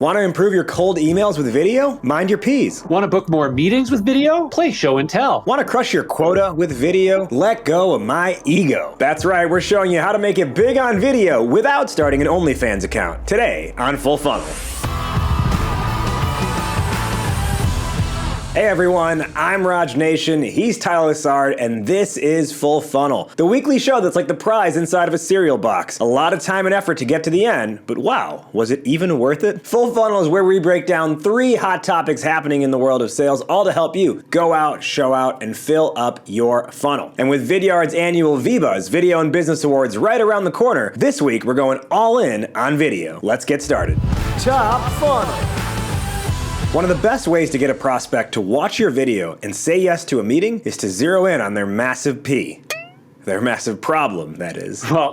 Want to improve your cold emails with video? Mind your P's. Want to book more meetings with video? Play show and tell. Want to crush your quota with video? Let go of my ego. That's right, we're showing you how to make it big on video without starting an OnlyFans account. Today on Full Funnel. Hey everyone, I'm Raj Nation, he's Tyler, and this is Full Funnel, the weekly show that's like the prize inside of a cereal box. A lot of time and effort to get to the end, but wow, was it even worth it? Full Funnel is where we break down 3 hot topics happening in the world of sales, all to help you go out, show out, and fill up your funnel. And with Vidyard's annual VBuzz Video and Business Awards right around the corner, this week we're going all in on video. Let's get started. Top Funnel. One of the best ways to get a prospect to watch your video and say yes to a meeting is to zero in on their massive P. Their massive problem, that is. Well,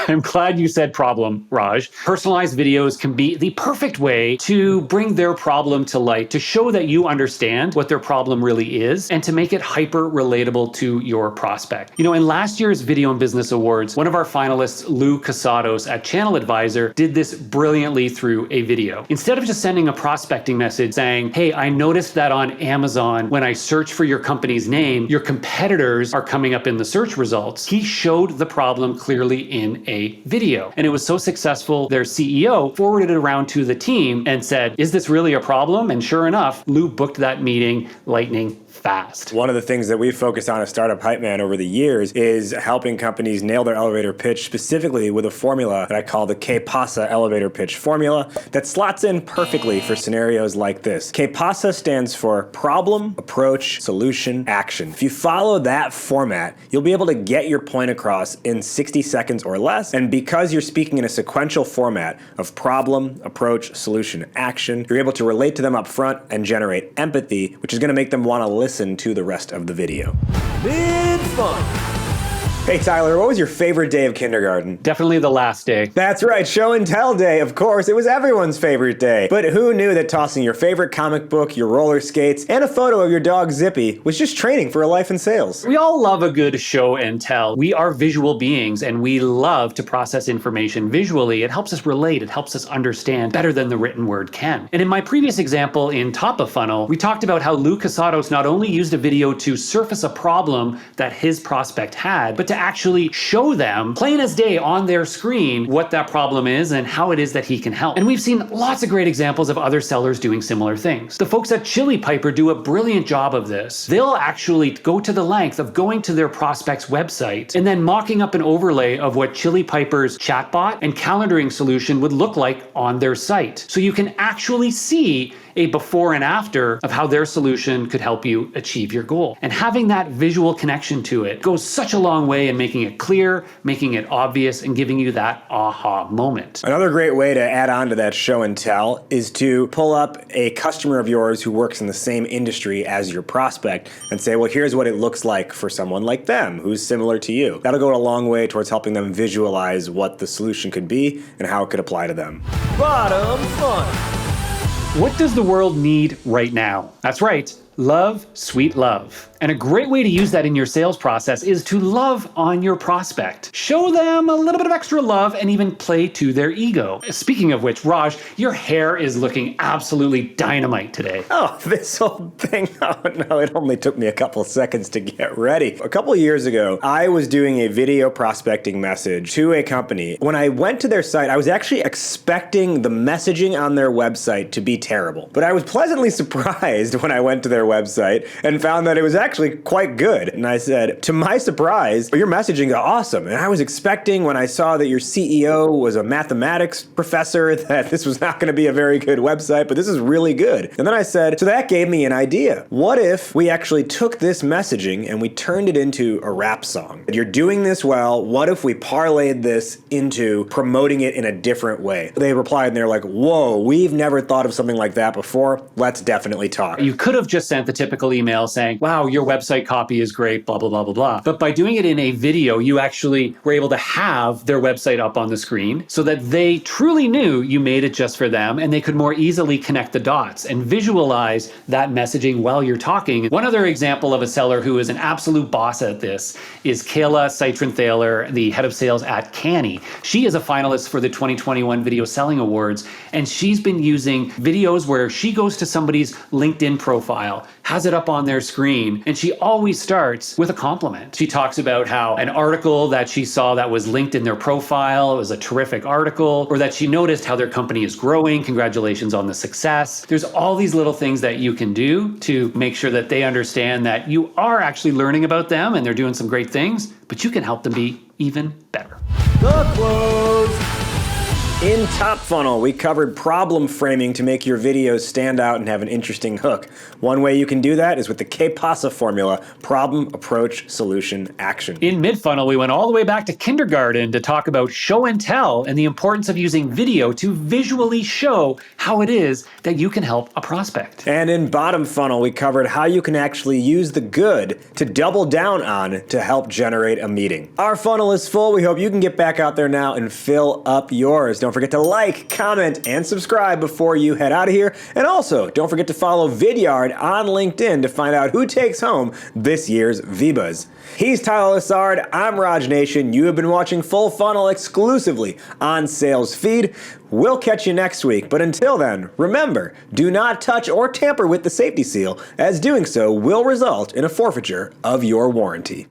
I'm glad you said problem, Raj. Personalized videos can be the perfect way to bring their problem to light, to show that you understand what their problem really is, and to make it hyper relatable to your prospect. You know, in last year's Video and Business Awards, one of our finalists, Lou Casados at Channel Advisor, did this brilliantly through a video. Instead of just sending a prospecting message saying, hey, I noticed that on Amazon, when I search for your company's name, your competitors are coming up in the search results. He showed the problem clearly in a video. And it was so successful, their CEO forwarded it around to the team and said, is this really a problem? And sure enough, Lou booked that meeting lightning fast. One of the things that we've focused on as Startup Hype Man over the years is helping companies nail their elevator pitch, specifically with a formula that I call the K-PASA elevator pitch formula that slots in perfectly for scenarios like this. K-PASA stands for problem, approach, solution, action. If you follow that format, you'll be able to get your point across in 60 seconds or less. And because you're speaking in a sequential format of problem, approach, solution, action, you're able to relate to them up front and generate empathy, which is going to make them want to listen to the rest of the video. Mid-fun. Hey Tyler, what was your favorite day of kindergarten? Definitely the last day. That's right, show and tell day, of course. It was everyone's favorite day. But who knew that tossing your favorite comic book, your roller skates, and a photo of your dog Zippy was just training for a life in sales? We all love a good show and tell. We are visual beings and we love to process information visually. It helps us relate, it helps us understand better than the written word can. And in my previous example in Top of Funnel, we talked about how Lou Casados not only used a video to surface a problem that his prospect had, but to actually show them plain as day on their screen what that problem is and how it is that he can help. And we've seen lots of great examples of other sellers doing similar things. The folks at Chili Piper do a brilliant job of this. They'll actually go to the length of going to their prospect's website and then mocking up an overlay of what Chili Piper's chatbot and calendaring solution would look like on their site. So you can actually see a before and after of how their solution could help you achieve your goal. And having that visual connection to it goes such a long way in making it clear, making it obvious, and giving you that aha moment. Another great way to add on to that show and tell is to pull up a customer of yours who works in the same industry as your prospect and say, well, here's what it looks like for someone like them who's similar to you. That'll go a long way towards helping them visualize what the solution could be and how it could apply to them. Bottom fun. What does the world need right now? That's right, love, sweet love. And a great way to use that in your sales process is to love on your prospect. Show them a little bit of extra love and even play to their ego. Speaking of which, Raj, your hair is looking absolutely dynamite today. Oh, this whole thing. Oh no, it only took me a couple seconds to get ready. A couple of years ago, I was doing a video prospecting message to a company. When I went to their site, I was actually expecting the messaging on their website to be terrible. But I was pleasantly surprised when I went to their website and found that it was actually quite good. And I said, to my surprise, your messaging is awesome. And I was expecting when I saw that your CEO was a mathematics professor that this was not going to be a very good website, but this is really good. And then I said, so that gave me an idea. What if we actually took this messaging and we turned it into a rap song? You're doing this well. What if we parlayed this into promoting it in a different way? They replied and they're like, whoa, we've never thought of something like that before. Let's definitely talk. You could have just sent the typical email saying, wow, your website copy is great, blah, blah, blah, blah, blah. But by doing it in a video, you actually were able to have their website up on the screen so that they truly knew you made it just for them, and they could more easily connect the dots and visualize that messaging while you're talking. One other example of a seller who is an absolute boss at this is Kayla Citron-Thaler, the head of sales at Canny. She is a finalist for the 2021 Video Selling Awards, and she's been using videos where she goes to somebody's LinkedIn profile, has it up on their screen, and she always starts with a compliment. She talks about how an article that she saw that was linked in their profile, it was a terrific article, or that she noticed how their company is growing, congratulations on the success. There's all these little things that you can do to make sure that they understand that you are actually learning about them and they're doing some great things, but you can help them be even better. The close. In Top Funnel, we covered problem framing to make your videos stand out and have an interesting hook. One way you can do that is with the KPASA formula: problem, approach, solution, action. In Mid-Funnel, we went all the way back to kindergarten to talk about show and tell and the importance of using video to visually show how it is that you can help a prospect. And in Bottom Funnel, we covered how you can actually use the good to double down on to help generate a meeting. Our funnel is full. We hope you can get back out there now and fill up yours. Don't forget to like, comment, and subscribe before you head out of here. And also, don't forget to follow Vidyard on LinkedIn to find out who takes home this year's VBuzz. He's Tyler Lessard. I'm Raj Nation. You have been watching Full Funnel exclusively on Sales Feed. We'll catch you next week. But until then, remember, do not touch or tamper with the safety seal, as doing so will result in a forfeiture of your warranty.